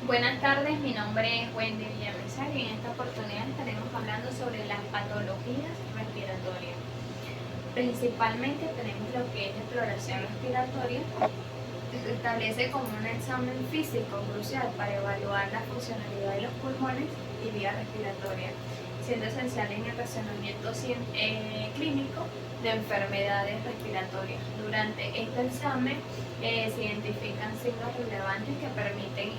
Buenas tardes, mi nombre es Wendy Villamizar y en esta oportunidad estaremos hablando sobre las patologías respiratorias. Principalmente tenemos lo que es la exploración respiratoria, que se establece como un examen físico crucial para evaluar la funcionalidad de los pulmones y vías respiratorias, siendo esencial en el razonamiento clínico de enfermedades respiratorias. Durante este examen se identifican signos relevantes que permiten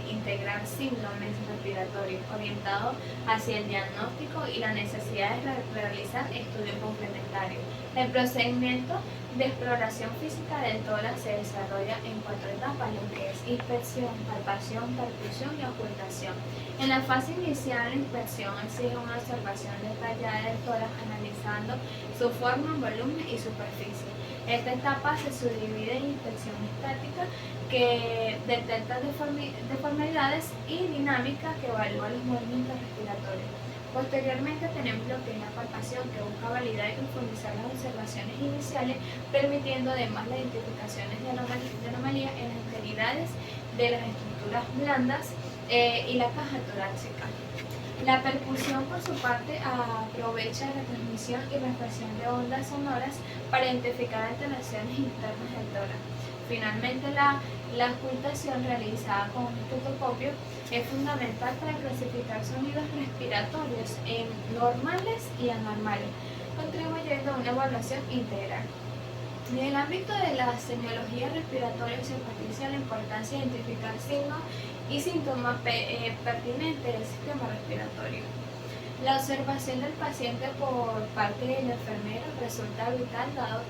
integrar síndromes respiratorios orientados hacia el diagnóstico y la necesidad de realizar estudios complementarios. El procedimiento de exploración física del tórax se desarrolla en 4 etapas, lo que es inspección, palpación, percusión y ocultación. En la fase inicial, la inspección exige una observación detallada del tórax analizando su forma, volumen y superficie. Esta etapa se subdivide en inspección estática, que detecta deformidades, y dinámica, que evalúa los movimientos respiratorios. Posteriormente tenemos lo que es la palpación, que busca validar y profundizar las observaciones iniciales, permitiendo además la identificación de anomalías en las integridades de las estructuras blandas y la caja torácica. La percusión, por su parte, aprovecha la transmisión y reflexión de ondas sonoras para identificar alteraciones internas del tórax. Finalmente, la ocultación, realizada con un estetoscopio, es fundamental para clasificar sonidos respiratorios en normales y anormales, contribuyendo a una evaluación integral. En el ámbito de la semiología respiratoria se enfatiza la importancia de identificar signos y síntomas pertinentes del sistema respiratorio. La observación del paciente por parte del enfermero resulta vital, dado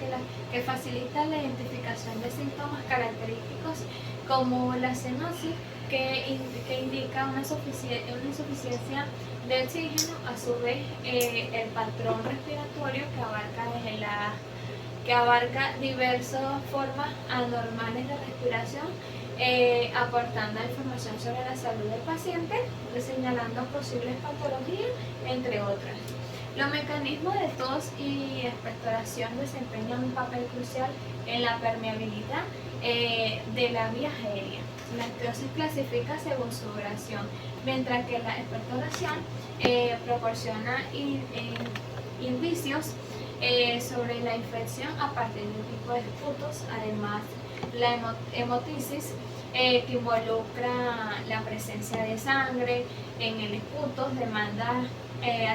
que facilita la identificación de síntomas característicos como la cianosis, que indica una insuficiencia de oxígeno. A su vez, el patrón respiratorio, que abarca diversas formas anormales de respiración, aportando información sobre la salud del paciente, señalando posibles patologías, entre otras. Los mecanismos de tos y expectoración desempeñan un papel crucial en la permeabilidad de la vía aérea. La tos se clasifica según su duración, mientras que la expectoración proporciona indicios sobre la infección a partir de tipo de esputos. Además, la hemotisis, que involucra la presencia de sangre en el esputo, demanda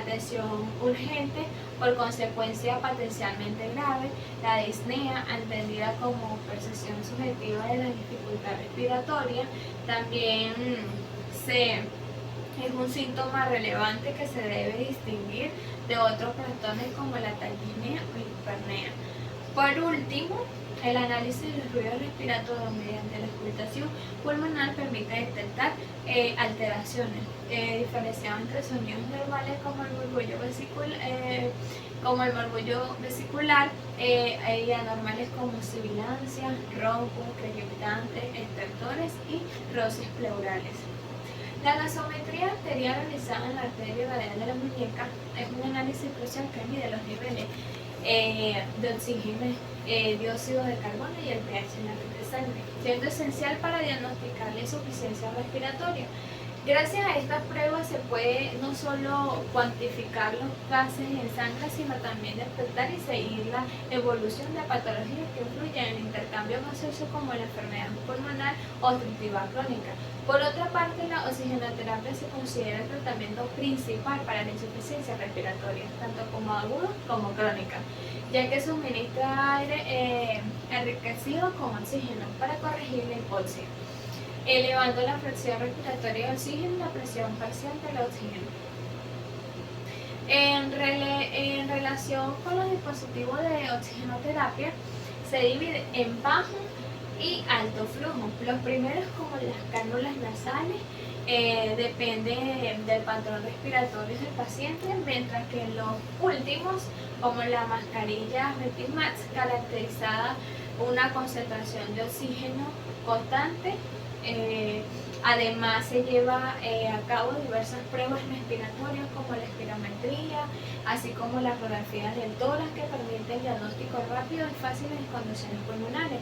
atención urgente, por consecuencia potencialmente grave. La disnea, entendida como percepción subjetiva de la dificultad respiratoria, también es un síntoma relevante que se debe distinguir de otros trastornos como la taquipnea o hipernea. Por último, el análisis de los ruidos respiratorios mediante la auscultación pulmonar permite detectar alteraciones, diferenciando entre sonidos normales como el murmullo vesicular, y anormales como sibilancias, roncos, crepitantes, estertores y roces pleurales. La gasometría arterial, realizada en la arteria radial de la muñeca, es un análisis crucial que mide los niveles de oxígeno, dióxido de carbono y el pH en la red de sangre, siendo esencial para diagnosticar la insuficiencia respiratoria. Gracias a estas pruebas se puede no solo cuantificar los gases en sangre, sino también detectar y seguir la evolución de patologías que influyen en el intercambio gaseoso, como la enfermedad pulmonar obstructiva crónica. Por otra parte, la oxigenoterapia se considera el tratamiento principal para la insuficiencia respiratoria, tanto como aguda como crónica, ya que suministra aire enriquecido con oxígeno para corregir la hipoxia, elevando la presión respiratoria de oxígeno y la presión parcial del oxígeno. En relación con los dispositivos de oxigenoterapia, se divide en bajo y alto flujo. Los primeros, como las cánulas nasales, depende del patrón respiratorio del paciente, mientras que los últimos, como la mascarilla Respimax, caracterizada una concentración de oxígeno constante. Además, se lleva a cabo diversas pruebas respiratorias, como la espirometría, así como las radiografías del tórax, que permiten diagnóstico rápido y fácil en condiciones pulmonares.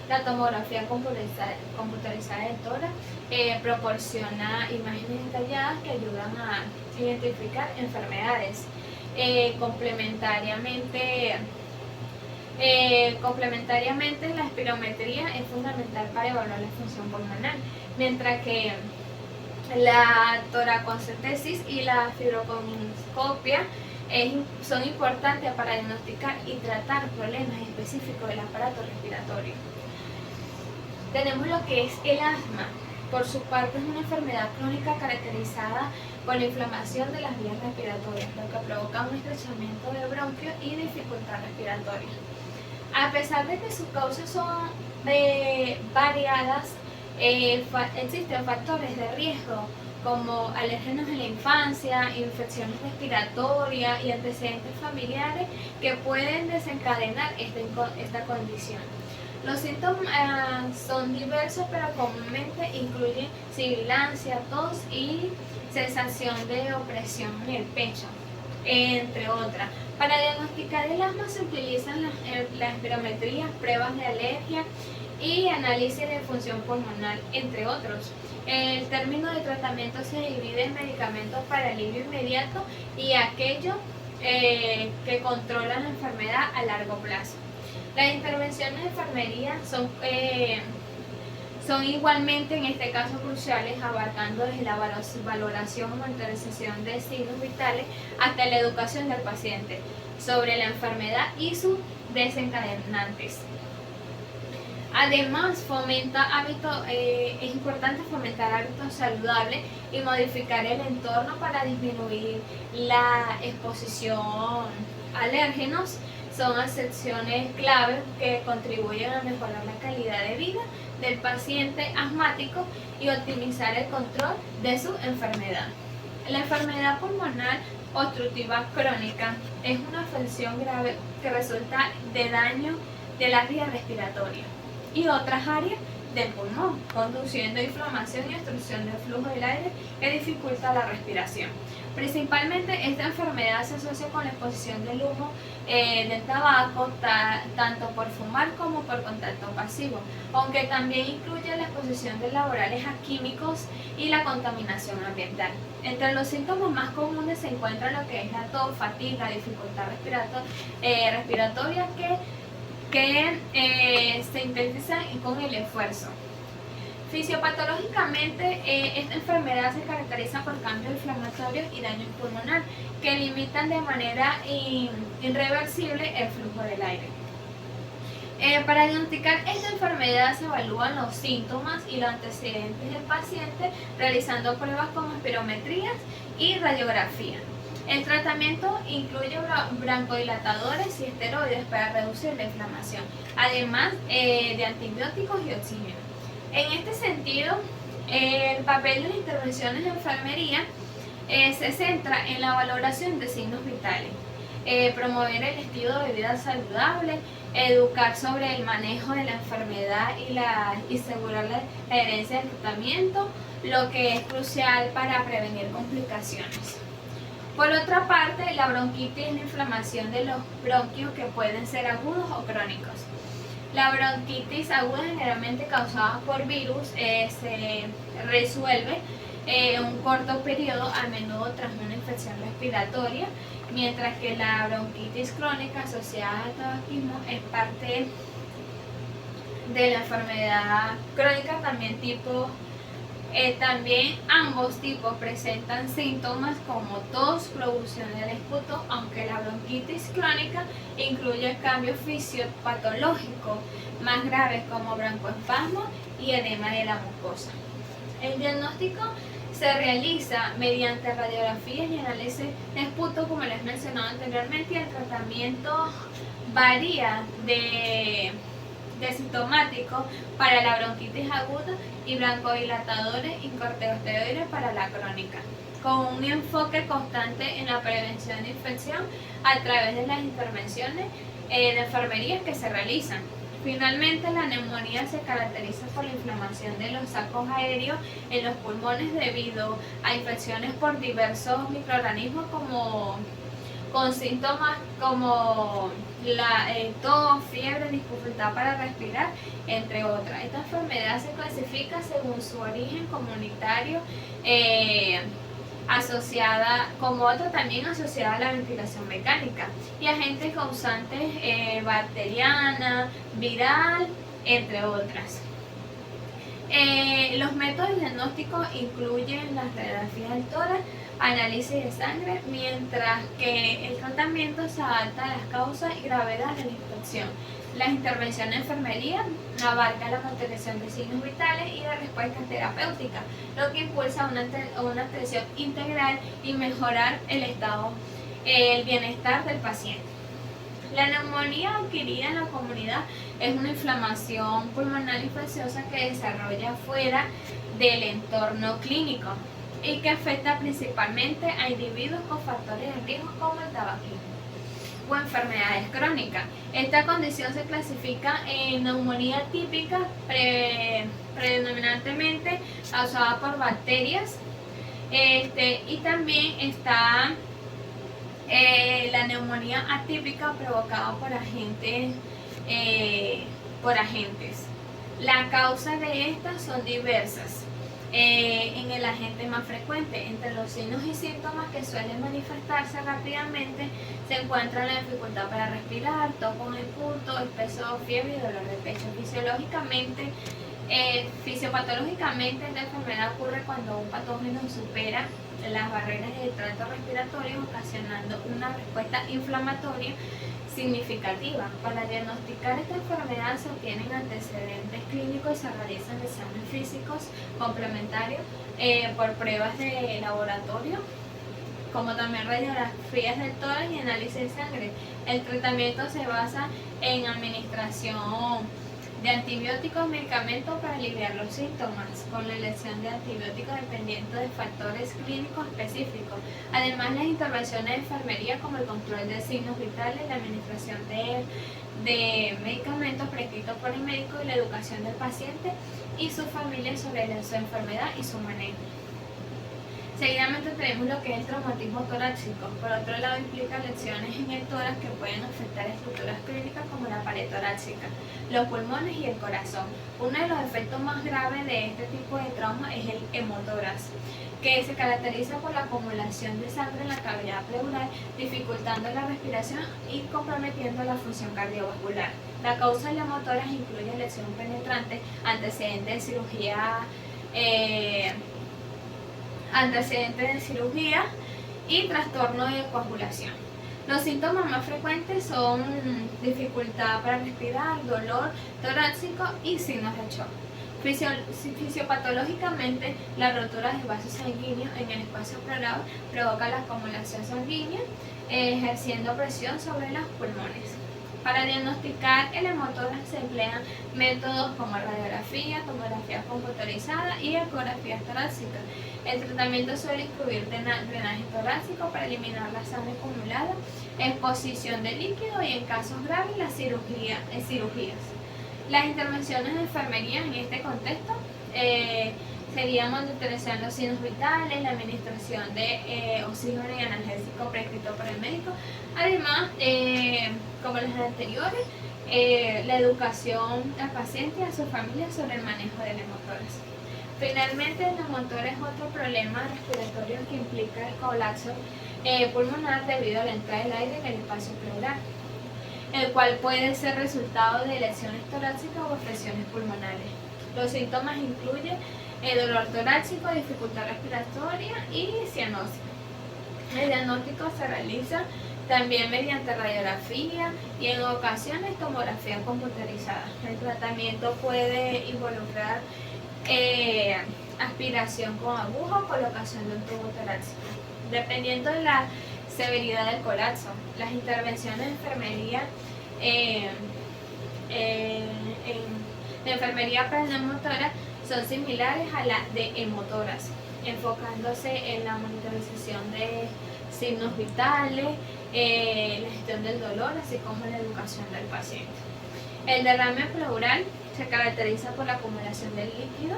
La tomografía computarizada del tórax proporciona imágenes detalladas que ayudan a identificar enfermedades. Complementariamente, la espirometría es fundamental para evaluar la función pulmonar, mientras que la toracocentesis y la fibroscopia son importantes para diagnosticar y tratar problemas específicos del aparato respiratorio. Tenemos lo que es el asma. Por su parte, es una enfermedad crónica caracterizada por la inflamación de las vías respiratorias, lo que provoca un estrechamiento de bronquios y dificultad respiratoria. A pesar de que sus causas son variadas, existen factores de riesgo como alérgenos en la infancia, infecciones respiratorias y antecedentes familiares que pueden desencadenar esta condición. Los síntomas son diversos, pero comúnmente incluyen sibilancia, tos y sensación de opresión en el pecho, entre otras. Para diagnosticar el asma se utilizan las espirometrías, pruebas de alergia y análisis de función pulmonar, entre otros. El término de tratamiento se divide en medicamentos para alivio inmediato y aquellos que controlan la enfermedad a largo plazo. Las intervenciones de enfermería son igualmente en este caso cruciales, abarcando desde la valoración o monitorización de signos vitales hasta la educación del paciente sobre la enfermedad y sus desencadenantes. Además, es importante fomentar hábitos saludables y modificar el entorno para disminuir la exposición a alérgenos. Son acciones claves que contribuyen a mejorar la calidad de vida del paciente asmático y optimizar el control de su enfermedad. La enfermedad pulmonar obstructiva crónica es una afección grave que resulta de daño de las vías respiratorias y otras áreas del pulmón, conduciendo a inflamación y obstrucción del flujo del aire que dificulta la respiración. Principalmente esta enfermedad se asocia con la exposición del humo del tabaco, tanto por fumar como por contacto pasivo, aunque también incluye la exposición de laborales a químicos y la contaminación ambiental. Entre los síntomas más comunes se encuentra lo que es la tos, fatiga, dificultad respiratoria que se intensifica con el esfuerzo. Fisiopatológicamente, esta enfermedad se caracteriza por cambios inflamatorios y daño pulmonar que limitan de manera irreversible el flujo del aire. Para diagnosticar esta enfermedad se evalúan los síntomas y los antecedentes del paciente realizando pruebas como espirometrías y radiografía. El tratamiento incluye broncodilatadores y esteroides para reducir la inflamación, además de antibióticos y oxígeno. En este sentido, el papel de las intervenciones de enfermería se centra en la valoración de signos vitales, promover el estilo de vida saludable, educar sobre el manejo de la enfermedad y asegurar la herencia del tratamiento, lo que es crucial para prevenir complicaciones. Por otra parte, la bronquitis es la inflamación de los bronquios que pueden ser agudos o crónicos. La bronquitis aguda, generalmente causada por virus, se resuelve en un corto periodo, a menudo tras una infección respiratoria, mientras que la bronquitis crónica asociada al tabaquismo es parte de la enfermedad crónica, también ambos tipos presentan síntomas como tos, producción del esputo, aunque la bronquitis crónica incluye cambios fisiopatológicos más graves como broncoespasmo y edema de la mucosa. El diagnóstico se realiza mediante radiografías y análisis de esputo, como les mencionado anteriormente, y el tratamiento varía de sintomático para la bronquitis aguda y broncodilatadores y corticosteroides para la crónica, con un enfoque constante en la prevención de infección a través de las intervenciones de enfermería que se realizan. Finalmente, la neumonía se caracteriza por la inflamación de los sacos aéreos en los pulmones debido a infecciones por diversos microorganismos con síntomas como tos, fiebre, dificultad para respirar, entre otras. Esta enfermedad se clasifica según su origen comunitario, asociada, como otra también asociada a la ventilación mecánica, y agentes causantes bacteriana, viral, entre otras. Los métodos diagnósticos incluyen la radiografía del tórax, análisis de sangre, mientras que el tratamiento se adapta a las causas y gravedad de la infección. Las intervenciones de enfermería abarcan la mantención de signos vitales y de respuestas terapéuticas, lo que impulsa una atención integral y mejorar el bienestar del paciente. La neumonía adquirida en la comunidad es una inflamación pulmonar infecciosa que desarrolla fuera del entorno clínico y que afecta principalmente a individuos con factores de riesgo como el tabaquismo o enfermedades crónicas. Esta condición se clasifica en neumonía típica, predominantemente causada por bacterias, y también está la neumonía atípica provocada por agentes. La causa de estas son diversas. En el agente más frecuente, entre los signos y síntomas que suelen manifestarse rápidamente, se encuentra la dificultad para respirar, tos con el punto, espeso, fiebre y dolor de pecho. Fisiopatológicamente, esta enfermedad ocurre cuando un patógeno supera las barreras del tracto respiratorio, ocasionando una respuesta inflamatoria significativa. Para diagnosticar esta enfermedad se obtienen antecedentes clínicos y se realizan exámenes físicos complementarios por pruebas de laboratorio, como también radiografías del tórax y análisis de sangre. El tratamiento se basa en administración de antibióticos y medicamentos para aliviar los síntomas, con la elección de antibióticos dependiendo de factores clínicos específicos. Además, las intervenciones de enfermería como el control de signos vitales, la administración de medicamentos prescritos por el médico y la educación del paciente y su familia sobre su enfermedad y su manejo. Seguidamente tenemos lo que es el traumatismo torácico. Por otro lado, implica lesiones en el tórax que pueden afectar estructuras críticas como la pared torácica, los pulmones y el corazón. Uno de los efectos más graves de este tipo de trauma es el hemotórax, que se caracteriza por la acumulación de sangre en la cavidad pleural, dificultando la respiración y comprometiendo la función cardiovascular. La causa del hemotórax incluye lesión penetrante, antecedentes de cirugía y trastorno de coagulación. Los síntomas más frecuentes son dificultad para respirar, dolor torácico y signos de shock. Fisiopatológicamente, la rotura de vasos sanguíneos en el espacio pleural provoca la acumulación sanguínea, ejerciendo presión sobre los pulmones. Para diagnosticar el hemotórax se emplean métodos como radiografía, tomografía computarizada y ecografía torácica. El tratamiento suele incluir drenaje torácico para eliminar la sangre acumulada, exposición de líquido y, en casos graves, las cirugías. Las intervenciones de enfermería en este contexto serían monitorear los signos vitales, la administración de oxígeno y analgésico prescrito por el médico. Además, como las anteriores, la educación al paciente y a su familia sobre el manejo del hemotórax. Finalmente, el hemotórax es otro problema respiratorio que implica el colapso pulmonar debido a la entrada del aire en el espacio pleural, el cual puede ser resultado de lesiones torácicas o afecciones pulmonares. Los síntomas incluyen dolor torácico, dificultad respiratoria y cianosis. El diagnóstico se realiza también mediante radiografía y en ocasiones tomografía computarizada. El tratamiento puede involucrar aspiración con aguja o colocación de un tubo torácico. Dependiendo de la severidad del colapso, las intervenciones de enfermería de enfermería pneumótora son similares a las de hemotórax, enfocándose en la monitorización de signos vitales, la gestión del dolor, así como la educación del paciente. El derrame pleural se caracteriza por la acumulación del líquido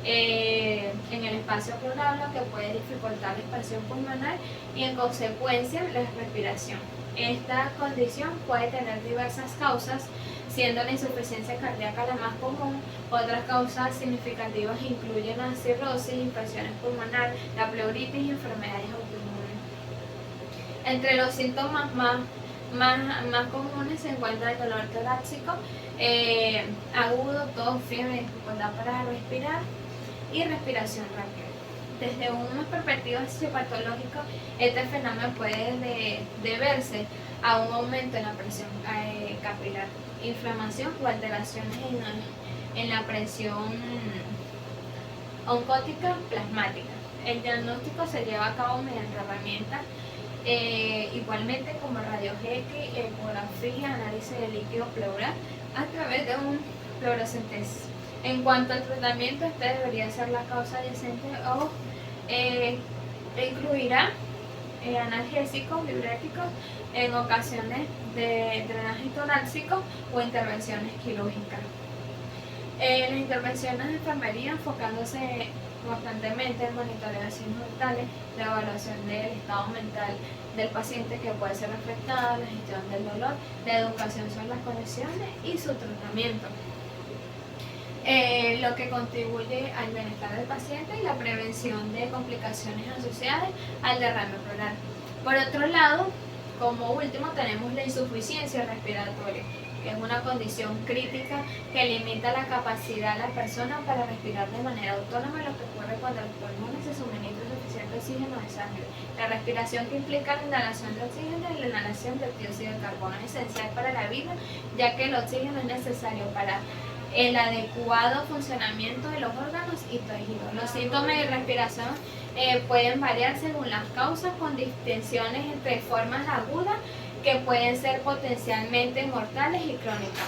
en el espacio pleural, lo que puede dificultar la expansión pulmonar y en consecuencia la respiración. Esta condición puede tener diversas causas, siendo la insuficiencia cardíaca la más común. Otras causas significativas incluyen la cirrosis, infecciones pulmonares, la pleuritis y enfermedades autoinmunes. Entre los síntomas más comunes se encuentra el dolor torácico, agudo, tos, fiebre, dificultad para respirar y respiración rápida. Desde una perspectiva fisiopatológica, este fenómeno puede deberse a un aumento en la presión capilar, inflamación o alteraciones en la presión oncótica plasmática. El diagnóstico se lleva a cabo mediante herramientas igualmente como rayos X, ecografía, análisis de líquido pleural a través de un fluorescentes. En cuanto al tratamiento, este debería ser la causa adyacente o incluirá analgésicos, diuréticos, en ocasiones de drenaje torácico o intervenciones quirúrgicas. Las intervenciones de enfermería enfocándose constantemente en monitoreo de signos vitales, la evaluación del estado mental del paciente que puede ser afectado, la gestión del dolor, la educación sobre las condiciones y su tratamiento. Lo que contribuye al bienestar del paciente y la prevención de complicaciones asociadas al derrame pleural. Por otro lado, como último tenemos la insuficiencia respiratoria, que es una condición crítica que limita la capacidad de la persona para respirar de manera autónoma, lo que ocurre cuando los pulmones se suministra suficiente oxígeno de sangre. La respiración que implica la inhalación de oxígeno y la inhalación de dióxido de carbono es esencial para la vida, ya que el oxígeno es necesario para el adecuado funcionamiento de los órganos y tejidos. Los síntomas de respiración pueden variar según las causas, con distinciones entre formas agudas que pueden ser potencialmente mortales y crónicas.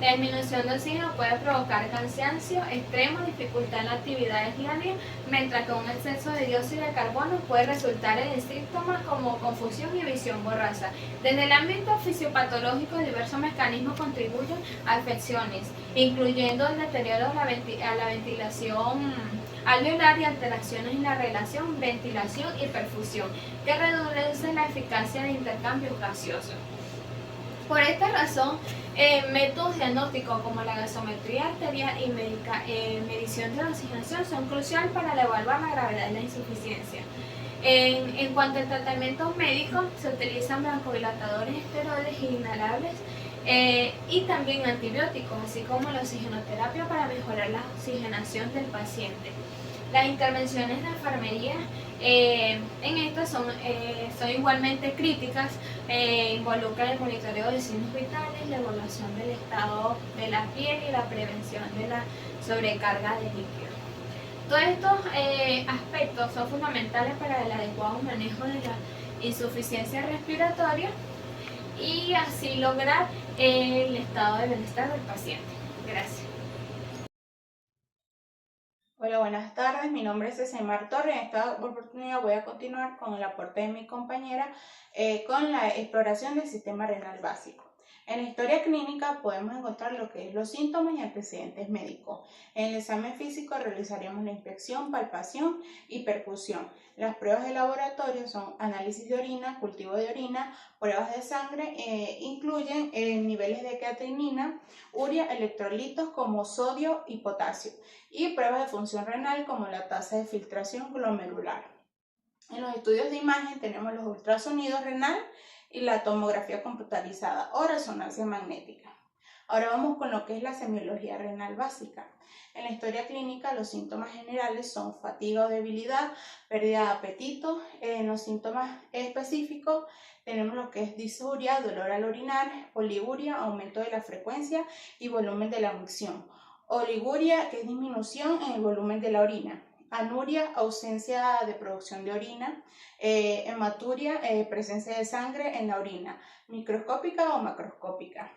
La disminución de oxígeno puede provocar cansancio extremo, dificultad en las actividades diarias, mientras que un exceso de dióxido de carbono puede resultar en síntomas como confusión y visión borrosa. Desde el ámbito fisiopatológico, diversos mecanismos contribuyen a afecciones, incluyendo el deterioro a la ventilación alveolar y alteraciones en la relación ventilación y perfusión, que reducen la eficacia de intercambios gaseosos. Por esta razón, métodos diagnósticos como la gasometría arterial y medición de la oxigenación son cruciales para evaluar la gravedad de la insuficiencia. En cuanto al tratamiento médico, se utilizan broncodilatadores esteroides inhalables y también antibióticos, así como la oxigenoterapia para mejorar la oxigenación del paciente. Las intervenciones de enfermería en estas son igualmente críticas, involucran el monitoreo de signos vitales, la evaluación del estado de la piel y la prevención de la sobrecarga de líquidos. Todos estos aspectos son fundamentales para el adecuado manejo de la insuficiencia respiratoria y así lograr el estado de bienestar del paciente. Gracias. Hola, buenas tardes. Mi nombre es Cecimar Torres. En esta oportunidad voy a continuar con el aporte de mi compañera con la exploración del sistema renal básico. En la historia clínica podemos encontrar lo que es los síntomas y antecedentes médicos. En el examen físico realizaremos la inspección, palpación y percusión. Las pruebas de laboratorio son análisis de orina, cultivo de orina, pruebas de sangre, incluyen niveles de creatinina, urea, electrolitos como sodio y potasio, y pruebas de función renal como la tasa de filtración glomerular. En los estudios de imagen tenemos los ultrasonidos renal y la tomografía computarizada o resonancia magnética. Ahora vamos con lo que es la semiología renal básica. En la historia clínica los síntomas generales son fatiga o debilidad, pérdida de apetito. En los síntomas específicos tenemos lo que es disuria, dolor al orinar, oliguria, aumento de la frecuencia y volumen de la micción. Oliguria, que es disminución en el volumen de la orina. Anuria, ausencia de producción de orina. Hematuria, presencia de sangre en la orina, microscópica o macroscópica.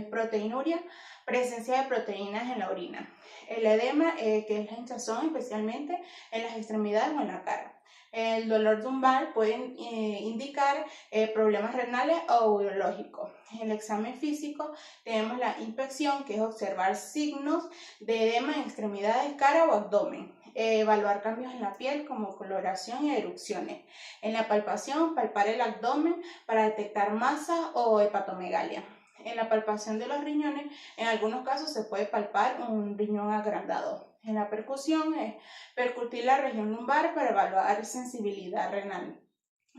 Proteinuria, presencia de proteínas en la orina. El edema, que es la hinchazón especialmente en las extremidades o en la cara. El dolor lumbar puede indicar problemas renales o urológicos. En el examen físico tenemos la inspección, que es observar signos de edema en extremidades, cara o abdomen. evaluar cambios en la piel como coloración y erupciones. En la palpación, palpar el abdomen para detectar masa o hepatomegalia. En la palpación de los riñones, en algunos casos se puede palpar un riñón agrandado. En la percusión es percutir la región lumbar para evaluar sensibilidad renal.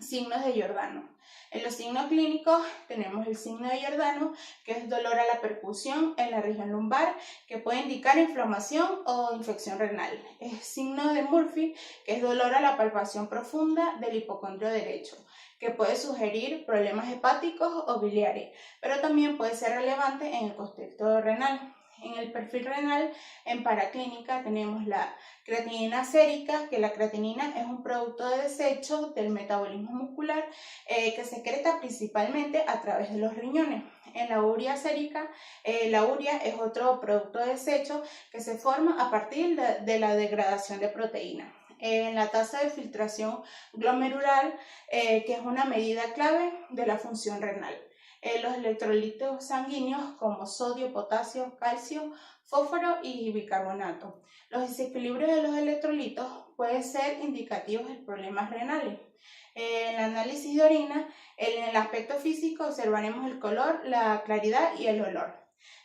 Signos de Giordano. En los signos clínicos tenemos el signo de Giordano, que es dolor a la percusión en la región lumbar, que puede indicar inflamación o infección renal. El signo de Murphy, que es dolor a la palpación profunda del hipocondrio derecho, que puede sugerir problemas hepáticos o biliares, pero también puede ser relevante en el contexto renal. En el perfil renal, en paraclínica, tenemos la creatinina sérica, que la creatinina es un producto de desecho del metabolismo muscular que se secreta principalmente a través de los riñones. En la urea sérica, la urea es otro producto de desecho que se forma a partir de la degradación de proteínas. En la tasa de filtración glomerular, que es una medida clave de la función renal. Los electrolitos sanguíneos como sodio, potasio, calcio, fósforo y bicarbonato. Los desequilibrios de los electrolitos pueden ser indicativos de problemas renales. En el análisis de orina, en el aspecto físico observaremos el color, la claridad y el olor.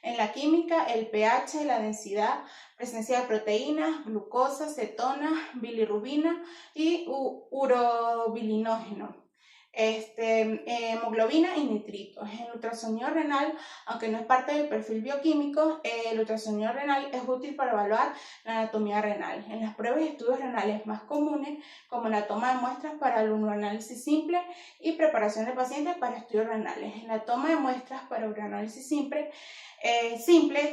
En la química, el pH, la densidad, presencia de proteínas, glucosa, cetonas, bilirrubina y urobilinógeno. Hemoglobina y nitritos. El ultrasonido renal, aunque no es parte del perfil bioquímico, el ultrasonido renal es útil para evaluar la anatomía renal. En las pruebas y estudios renales más comunes, como la toma de muestras para el uroanálisis simple y preparación de pacientes para estudios renales. En la toma de muestras para uroanálisis simple,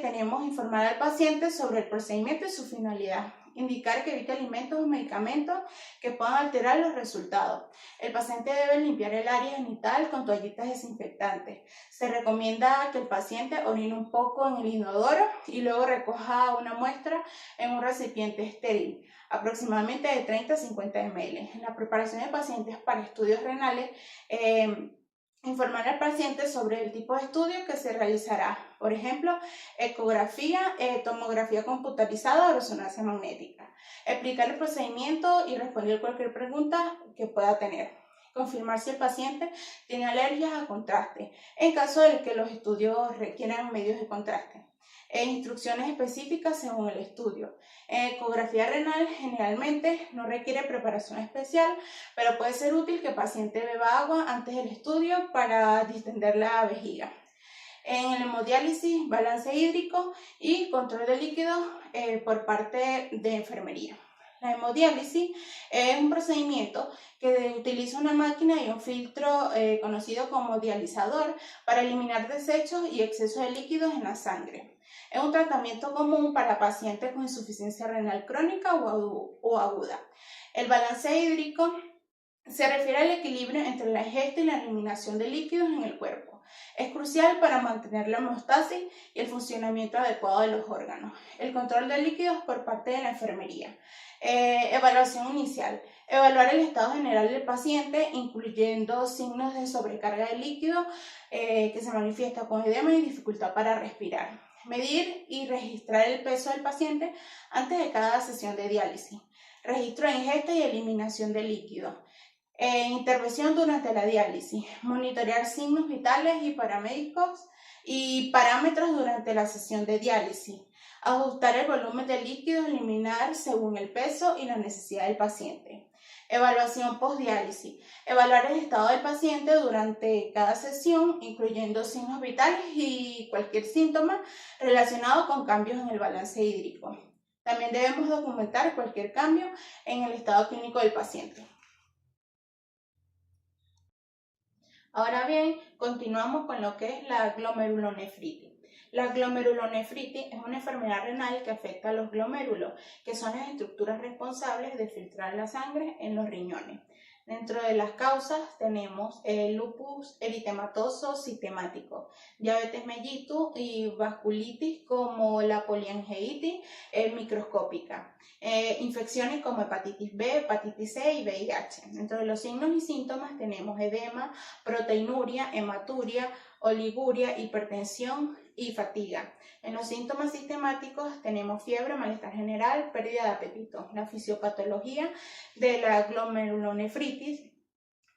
tenemos informar al paciente sobre el procedimiento y su finalidad. Indicar que evite alimentos o medicamentos que puedan alterar los resultados. El paciente debe limpiar el área genital con toallitas desinfectantes. Se recomienda que el paciente orine un poco en el inodoro y luego recoja una muestra en un recipiente estéril, aproximadamente de 30 a 50 ml. En la preparación de pacientes para estudios renales, informar al paciente sobre el tipo de estudio que se realizará, por ejemplo, ecografía, tomografía computarizada o resonancia magnética. Explicar el procedimiento y responder cualquier pregunta que pueda tener. Confirmar si el paciente tiene alergias a contraste, en caso de que los estudios requieran medios de contraste. Instrucciones específicas según el estudio. Ecografía renal generalmente no requiere preparación especial, pero puede ser útil que el paciente beba agua antes del estudio para distender la vejiga. En el hemodiálisis, balance hídrico y control de líquidos por parte de enfermería. La hemodiálisis es un procedimiento que utiliza una máquina y un filtro conocido como dializador para eliminar desechos y exceso de líquidos en la sangre. Es un tratamiento común para pacientes con insuficiencia renal crónica o aguda. El balance hídrico se refiere al equilibrio entre la ingesta y la eliminación de líquidos en el cuerpo. Es crucial para mantener la homeostasis y el funcionamiento adecuado de los órganos. El control de líquidos por parte de la enfermería. Evaluación inicial. Evaluar el estado general del paciente, incluyendo signos de sobrecarga de líquido que se manifiesta con edema y dificultad para respirar. Medir y registrar el peso del paciente antes de cada sesión de diálisis. Registro de ingesta y eliminación de líquido. Intervención durante la diálisis. Monitorear signos vitales y parámetros durante la sesión de diálisis. Ajustar el volumen de líquido, eliminar según el peso y la necesidad del paciente. Evaluación postdiálisis. Evaluar el estado del paciente durante cada sesión, incluyendo signos vitales y cualquier síntoma relacionado con cambios en el balance hídrico. También debemos documentar cualquier cambio en el estado clínico del paciente. Ahora bien, continuamos con lo que es la glomerulonefritis. La glomerulonefritis es una enfermedad renal que afecta a los glomérulos, que son las estructuras responsables de filtrar la sangre en los riñones. Dentro de las causas tenemos el lupus eritematoso sistemático, diabetes mellitus y vasculitis como la poliangiitis microscópica. Infecciones como hepatitis B, hepatitis C y VIH. Dentro de los signos y síntomas tenemos edema, proteinuria, hematuria, oliguria, hipertensión, y fatiga. En los síntomas sistemáticos tenemos fiebre, malestar general, pérdida de apetito. La fisiopatología de la glomerulonefritis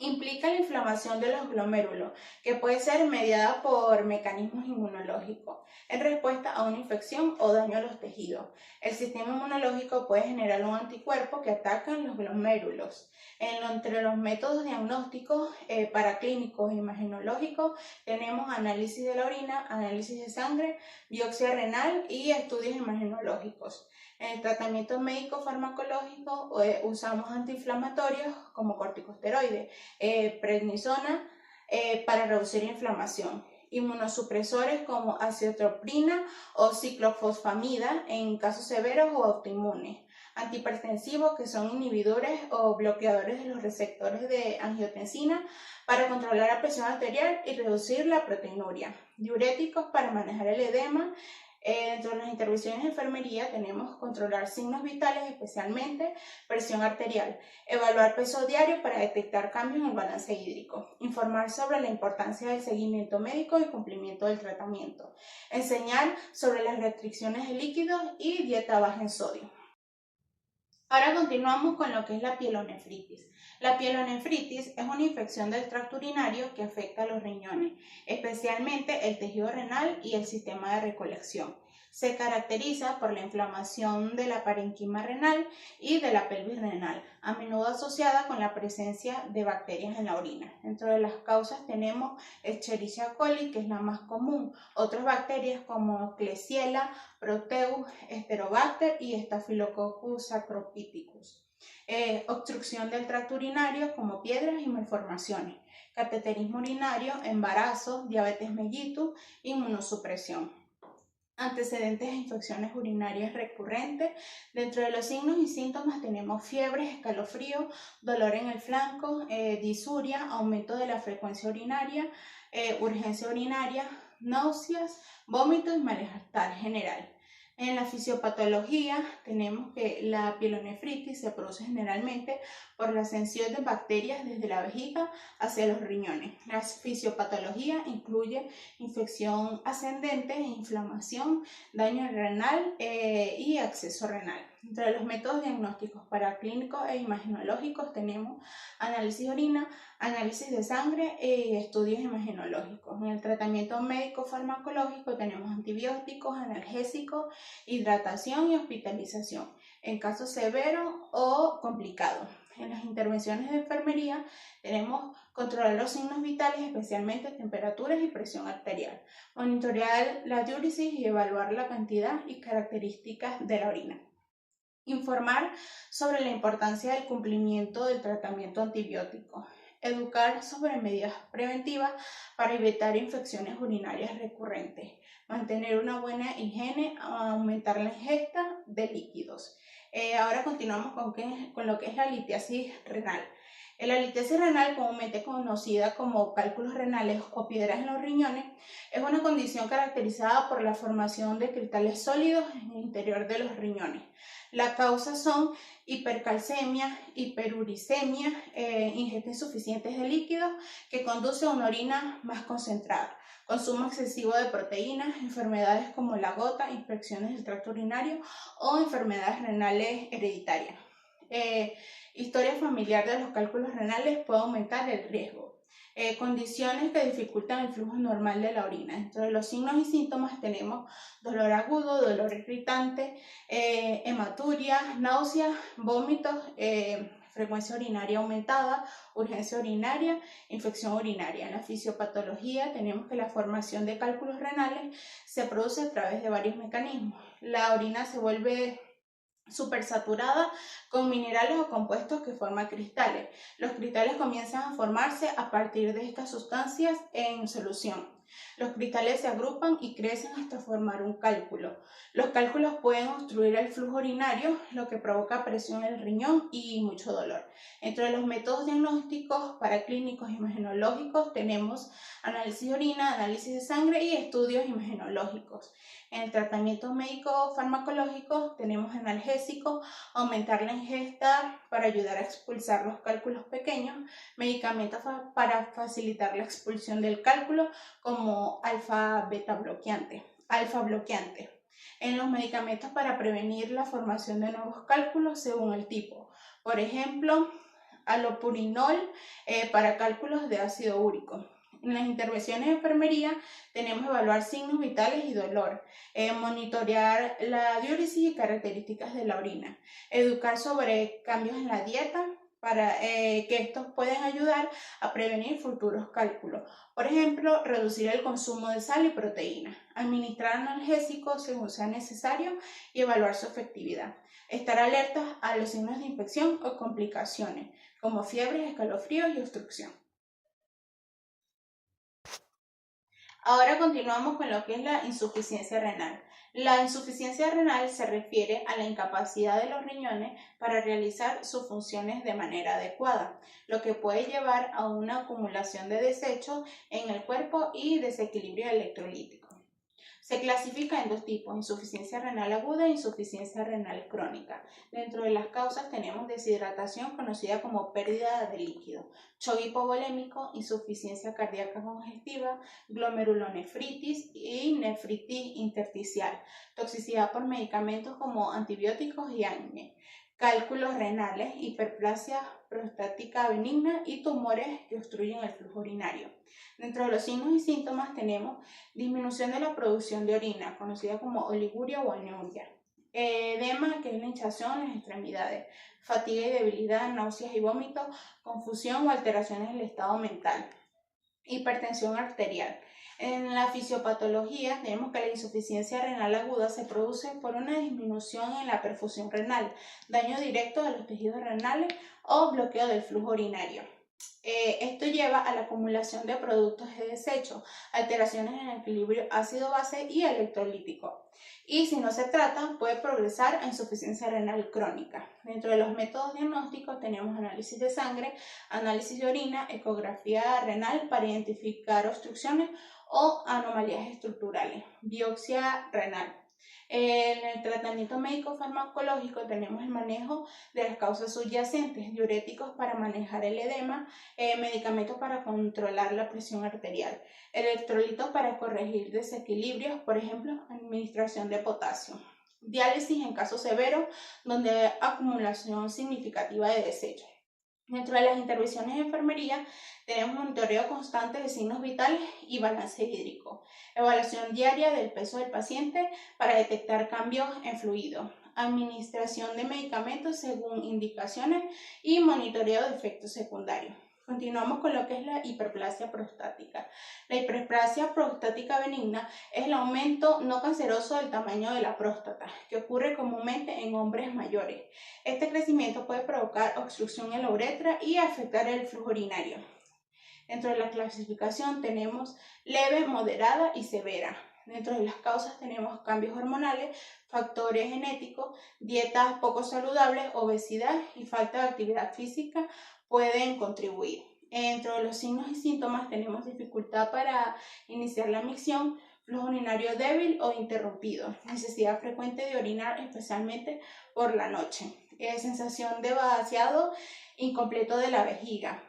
implica la inflamación de los glomérulos, que puede ser mediada por mecanismos inmunológicos en respuesta a una infección o daño a los tejidos. El sistema inmunológico puede generar un anticuerpo que ataca los glomérulos. Entre los métodos diagnósticos paraclínicos e imagenológicos tenemos análisis de la orina, análisis de sangre, biopsia renal y estudios imagenológicos. En el tratamiento médico farmacológico usamos antiinflamatorios como corticosteroides, prednisona para reducir inflamación, inmunosupresores como azithromicina o ciclofosfamida en casos severos o autoinmunes, antihipertensivos que son inhibidores o bloqueadores de los receptores de angiotensina para controlar la presión arterial y reducir la proteinuria, diuréticos para manejar el edema. Dentro de las intervenciones de enfermería tenemos controlar signos vitales, especialmente presión arterial, evaluar peso diario para detectar cambios en el balance hídrico, informar sobre la importancia del seguimiento médico y cumplimiento del tratamiento, enseñar sobre las restricciones de líquidos y dieta baja en sodio. Ahora continuamos con lo que es la pielonefritis. La pielonefritis es una infección del tracto urinario que afecta a los riñones, especialmente el tejido renal y el sistema de recolección. Se caracteriza por la inflamación de la parenquima renal y de la pelvis renal, a menudo asociada con la presencia de bacterias en la orina. Dentro de las causas tenemos Escherichia coli, que es la más común, otras bacterias como Klebsiella, Proteus, Enterobacter y Staphylococcus sacrophyticus. Obstrucción del tracto urinario como piedras y malformaciones, cateterismo urinario, embarazo, diabetes mellitus, inmunosupresión. Antecedentes de infecciones urinarias recurrentes. Dentro de los signos y síntomas tenemos fiebre, escalofrío, dolor en el flanco, disuria, aumento de la frecuencia urinaria, urgencia urinaria, náuseas, vómitos y malestar general. En la fisiopatología tenemos que la pielonefritis se produce generalmente por la ascensión de bacterias desde la vejiga hacia los riñones. La fisiopatología incluye infección ascendente, inflamación, daño renal y acceso renal. Entre los métodos diagnósticos paraclínicos e imagenológicos tenemos análisis de orina, análisis de sangre y estudios imagenológicos. En el tratamiento médico farmacológico tenemos antibióticos, analgésicos, hidratación y hospitalización en casos severos o complicados. En las intervenciones de enfermería tenemos controlar los signos vitales, especialmente temperaturas y presión arterial, monitorear la diuresis y evaluar la cantidad y características de la orina. Informar sobre la importancia del cumplimiento del tratamiento antibiótico. Educar sobre medidas preventivas para evitar infecciones urinarias recurrentes. Mantener una buena higiene, aumentar la ingesta de líquidos. Ahora continuamos con lo que es la litiasis renal. La litiasis renal, comúnmente conocida como cálculos renales o piedras en los riñones, es una condición caracterizada por la formación de cristales sólidos en el interior de los riñones. Las causas son hipercalcemia, hiperuricemia, ingesta insuficiente de líquidos que conduce a una orina más concentrada, consumo excesivo de proteínas, enfermedades como la gota, infecciones del tracto urinario o enfermedades renales hereditarias. Historia familiar de los cálculos renales puede aumentar el riesgo. Condiciones que dificultan el flujo normal de la orina. Dentro de los signos y síntomas tenemos dolor agudo, dolor irritante, hematuria, náuseas, vómitos, frecuencia urinaria aumentada, urgencia urinaria, infección urinaria. En la fisiopatología tenemos que la formación de cálculos renales se produce a través de varios mecanismos. La orina se vuelve supersaturada con minerales o compuestos que forman cristales. Los cristales comienzan a formarse a partir de estas sustancias en solución. Los cristales se agrupan y crecen hasta formar un cálculo. Los cálculos pueden obstruir el flujo urinario, lo que provoca presión en el riñón y mucho dolor. Entre los métodos diagnósticos paraclínicos y imagenológicos tenemos análisis de orina, análisis de sangre y estudios imagenológicos. En el tratamiento médico farmacológico tenemos analgésicos, aumentar la ingesta para ayudar a expulsar los cálculos pequeños, medicamentos para facilitar la expulsión del cálculo como alfa-beta bloqueante, alfa bloqueante. En los medicamentos para prevenir la formación de nuevos cálculos según el tipo. Por ejemplo, alopurinol para cálculos de ácido úrico. En las intervenciones de enfermería tenemos evaluar signos vitales y dolor, monitorear la diuresis y características de la orina, educar sobre cambios en la dieta para que estos pueden ayudar a prevenir futuros cálculos. Por ejemplo, reducir el consumo de sal y proteína, administrar analgésicos según sea necesario y evaluar su efectividad. Estar alertas a los signos de infección o complicaciones, como fiebres, escalofríos y obstrucción. Ahora continuamos con lo que es la insuficiencia renal. La insuficiencia renal se refiere a la incapacidad de los riñones para realizar sus funciones de manera adecuada, lo que puede llevar a una acumulación de desechos en el cuerpo y desequilibrio electrolítico. Se clasifica en dos tipos, insuficiencia renal aguda e insuficiencia renal crónica. Dentro de las causas tenemos deshidratación conocida como pérdida de líquido, shock hipovolémico, insuficiencia cardíaca congestiva, glomerulonefritis y nefritis intersticial, toxicidad por medicamentos como antibióticos y acné, cálculos renales, hiperplasia prostática benigna y tumores que obstruyen el flujo urinario. Dentro de los signos y síntomas tenemos disminución de la producción de orina, conocida como oliguria o anuria. Edema, que es la hinchazón en las extremidades. Fatiga y debilidad, náuseas y vómitos, confusión o alteraciones del estado mental. Hipertensión arterial. En la fisiopatología tenemos que la insuficiencia renal aguda se produce por una disminución en la perfusión renal, daño directo a los tejidos renales o bloqueo del flujo urinario. Esto lleva a la acumulación de productos de desecho, alteraciones en el equilibrio ácido-base y electrolítico. Y si no se trata, puede progresar a insuficiencia renal crónica. Dentro de los métodos diagnósticos tenemos análisis de sangre, análisis de orina, ecografía renal para identificar obstrucciones o anomalías estructurales, biopsia renal. En el tratamiento médico farmacológico tenemos el manejo de las causas subyacentes, diuréticos para manejar el edema, medicamentos para controlar la presión arterial, electrolitos para corregir desequilibrios, por ejemplo, administración de potasio. Diálisis en casos severos donde hay acumulación significativa de desechos. Dentro de las intervenciones de enfermería tenemos monitoreo constante de signos vitales y balance hídrico, evaluación diaria del peso del paciente para detectar cambios en fluido, administración de medicamentos según indicaciones y monitoreo de efectos secundarios. Continuamos con lo que es la hiperplasia prostática. La hiperplasia prostática benigna es el aumento no canceroso del tamaño de la próstata, que ocurre comúnmente en hombres mayores. Este crecimiento puede provocar obstrucción en la uretra y afectar el flujo urinario. Dentro de la clasificación tenemos leve, moderada y severa. Dentro de las causas tenemos cambios hormonales, factores genéticos, dietas poco saludables, obesidad y falta de actividad física pueden contribuir. Dentro de los signos y síntomas tenemos dificultad para iniciar la micción, flujo urinario débil o interrumpido, necesidad frecuente de orinar, especialmente por la noche, sensación de vaciado incompleto de la vejiga,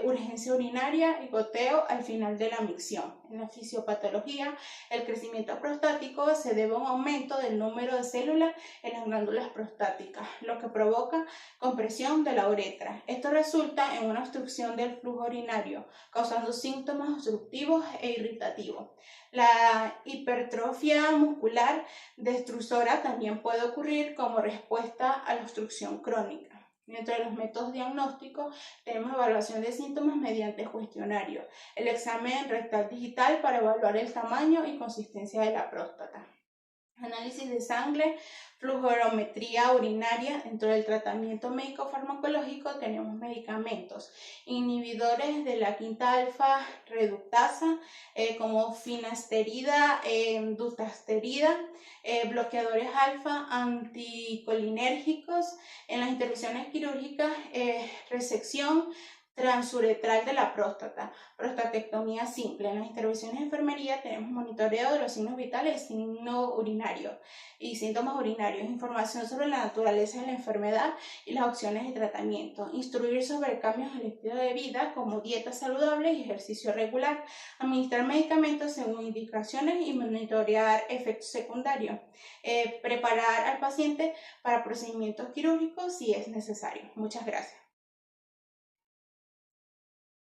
urgencia urinaria y goteo al final de la micción. En la fisiopatología, el crecimiento prostático se debe a un aumento del número de células en las glándulas prostáticas, lo que provoca compresión de la uretra. Esto resulta en una obstrucción del flujo urinario, causando síntomas obstructivos e irritativos. La hipertrofia muscular destrusora también puede ocurrir como respuesta a la obstrucción crónica. Dentro de los métodos diagnósticos tenemos evaluación de síntomas mediante cuestionario, el examen rectal digital para evaluar el tamaño y consistencia de la próstata. Análisis de sangre, flujometría urinaria. Dentro del tratamiento médico farmacológico tenemos medicamentos inhibidores de la quinta alfa reductasa como finasterida, dutasterida, bloqueadores alfa anticolinérgicos. En las intervenciones quirúrgicas, resección, transuretral de la próstata, prostatectomía simple. En las intervenciones de enfermería tenemos monitoreo de los signos vitales y signos urinarios y síntomas urinarios, información sobre la naturaleza de la enfermedad y las opciones de tratamiento, instruir sobre cambios en el estilo de vida como dieta saludable y ejercicio regular, administrar medicamentos según indicaciones y monitorear efectos secundarios, preparar al paciente para procedimientos quirúrgicos si es necesario. Muchas gracias.